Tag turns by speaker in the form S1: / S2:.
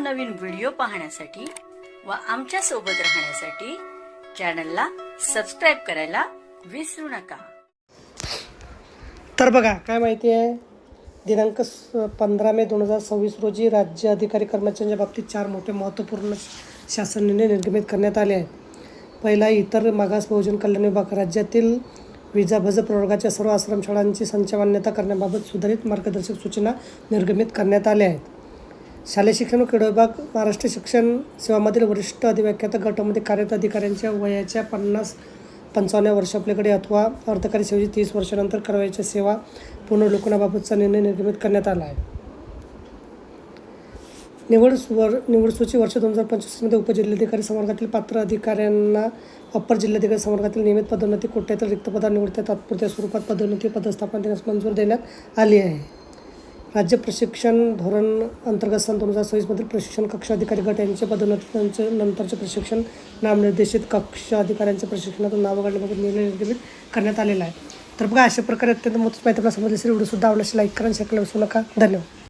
S1: नवनवीन व्हिडिओ पाहण्यासाठी व आमच्या सोबत राहण्यासाठी चॅनलला सबस्क्राइब करायला विसरू नका।
S2: तर बघा काय माहिती आहे, दिनांक 15 मे 2026 रोजी राज्य अधिकारी कर्मचाऱ्यांच्या बाबतीत 4 मोठे महत्त्वपूर्ण शासन निर्णय निर्गमित करण्यात आले आहेत। पहिला, इतर मागास बहुजन कल्याण विभाग राज्यातील विजाभज प्रवर्गाच्या सर्व आश्रमशाळांची संच मान्यता करण्याबाबत सुधारित मार्गदर्शक सूचना निर्गमित करण्यात आल्या आहेत। शालेय शिक्षण व क्रीडा विभाग महाराष्ट्र शिक्षण सेवामधील वरिष्ठ अधिव्याख्यात गटामध्ये कार्यरत अधिकाऱ्यांच्या वयाच्या 50-55 वर्षापलीकडे अथवा अर्धकारी सेवेची 30 वर्षानंतर करावयाच्या सेवा पुनर्वलोकनाबाबतचा निर्णय निर्गमित करण्यात आला आहे। निवड सूची वर्ष 2025 मध्ये उपजिल्हाधिकारी संवर्गातील पात्र अधिकाऱ्यांना अप्पर जिल्हाधिकारी संवर्गातील नियमित पदोन्नती कोट्यातील रिक्त पदावर निवडत्या तात्पुरत्या स्वरूपात पदोन्नती पदस्थापना देण्यास मंजूर देण्यात आली आहे। राज्य प्रशिक्षण धोरण अंतर्गत सन 2026 मधील प्रशिक्षण कक्ष अधिकारी गट यांचे पदोन्नतीचे नंतरचे प्रशिक्षण नामनिर्देशित कक्ष अधिकाऱ्यांच्या प्रशिक्षणातून नाव वगळण्याबाबत निर्णय निर्गमित करण्यात आलेला आहे। तर बघा, अशा प्रकारे अत्यंत महत्त्वाची माहिती आपल्याला समजली असेल। व्हिडिओ सुद्धा आवडल्यास लाईक करा, शेअर करायला विसरू नका। धन्यवाद।